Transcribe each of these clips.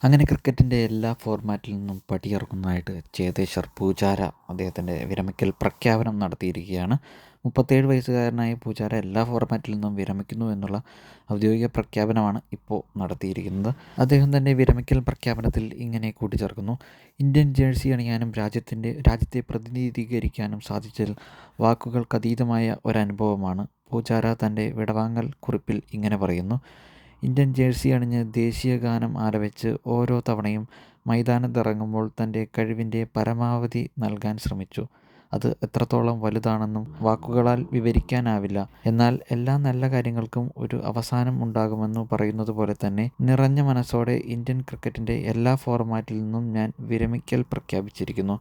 അങ്ങനെ ക്രിക്കറ്റിൻ്റെ എല്ലാ ഫോർമാറ്റിൽ നിന്നും പടിയിറങ്ങുന്നതായിട്ട് ചേതേശ്വർ പൂജാര അദ്ദേഹത്തിൻ്റെ വിരമിക്കൽ പ്രഖ്യാപനം നടത്തിയിരിക്കുകയാണ്. 37 വയസ്സുകാരനായ പൂജാര എല്ലാ ഫോർമാറ്റിൽ നിന്നും വിരമിക്കുന്നു എന്നുള്ള ഔദ്യോഗിക പ്രഖ്യാപനമാണ് ഇപ്പോൾ നടത്തിയിരിക്കുന്നത്. അദ്ദേഹം തൻ്റെ വിരമിക്കൽ പ്രഖ്യാപനത്തിൽ ഇങ്ങനെ കൂട്ടിച്ചേർക്കുന്നു: ഇന്ത്യൻ ജേഴ്സി അണിയാനും രാജ്യത്തെ പ്രതിനിധീകരിക്കാനും സാധിച്ചതിൽ വാക്കുകൾക്കതീതമായ ഒരനുഭവമാണ്. പൂജാര തൻ്റെ വിടവാങ്ങൽ കുറിപ്പിൽ ഇങ്ങനെ പറയുന്നു: ഇന്ത്യൻ ജേഴ്സി അണിഞ്ഞ് ദേശീയ ഗാനം ആലപിച്ച് ഓരോ തവണയും മൈതാനത്തിറങ്ങുമ്പോൾ തൻ്റെ കഴിവിൻ്റെ പരമാവധി നൽകാൻ ശ്രമിച്ചു. അത് എത്രത്തോളം വലുതാണെന്നും വാക്കുകളാൽ വിവരിക്കാനാവില്ല. എന്നാൽ എല്ലാ നല്ല കാര്യങ്ങൾക്കും ഒരു അവസാനം ഉണ്ടാകുമെന്നു പറയുന്നത് പോലെ തന്നെ നിറഞ്ഞ മനസ്സോടെ ഇന്ത്യൻ ക്രിക്കറ്റിൻ്റെ എല്ലാ ഫോർമാറ്റിൽ നിന്നും ഞാൻ വിരമിക്കൽ പ്രഖ്യാപിച്ചിരിക്കുന്നു.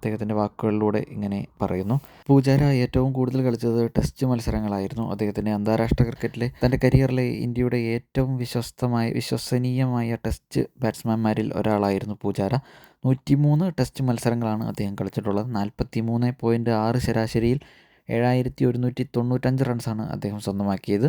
അദ്ദേഹത്തിൻ്റെ വാക്കുകളിലൂടെ ഇങ്ങനെ പറയുന്നു. പൂജാര ഏറ്റവും കൂടുതൽ കളിച്ചത് ടെസ്റ്റ് മത്സരങ്ങളായിരുന്നു. അദ്ദേഹത്തിൻ്റെ അന്താരാഷ്ട്ര ക്രിക്കറ്റിലെ തൻ്റെ കരിയറിലെ ഇന്ത്യയുടെ ഏറ്റവും വിശ്വസനീയമായ ടെസ്റ്റ് ബാറ്റ്സ്മാൻമാരിൽ ഒരാളായിരുന്നു പൂജാര. 103 ടെസ്റ്റ് മത്സരങ്ങളാണ് അദ്ദേഹം കളിച്ചിട്ടുള്ളത്. 43.6 ശരാശരിയിൽ 7195 റൺസാണ് അദ്ദേഹം സ്വന്തമാക്കിയത്.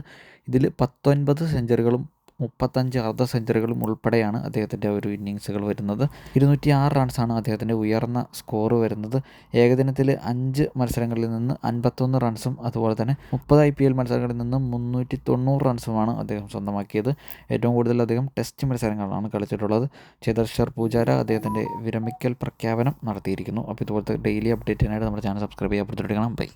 ഇതിൽ 19 സെഞ്ചുറികളും 35 അർദ്ധ സെഞ്ചുറികളും ഉൾപ്പെടെയാണ് അദ്ദേഹത്തിൻ്റെ ഒരു ഇന്നിങ്സുകൾ വരുന്നത്. 206 റൺസാണ് അദ്ദേഹത്തിൻ്റെ ഉയർന്ന സ്കോർ വരുന്നത്. ഏകദിനത്തിൽ 5 മത്സരങ്ങളിൽ നിന്ന് 51 റൺസും അതുപോലെ തന്നെ 30 IPL മത്സരങ്ങളിൽ നിന്ന് 390 റൺസുമാണ് അദ്ദേഹം സ്വന്തമാക്കിയത്. ഏറ്റവും കൂടുതൽ അദ്ദേഹം ടെസ്റ്റ് മത്സരങ്ങളാണ് കളിച്ചിട്ടുള്ളത്. ചേതേശ്വർ പൂജാര അദ്ദേഹത്തിൻ്റെ വിരമിക്കൽ പ്രഖ്യാപനം നടത്തിയിരിക്കുന്നു. അപ്പോൾ ഇതുപോലത്തെ ഡെയിലി അപ്ഡേറ്റിനായിട്ട് നമ്മുടെ ചാനൽ സബ്സ്ക്രൈബ് ചെയ്യാൻ. ബൈ.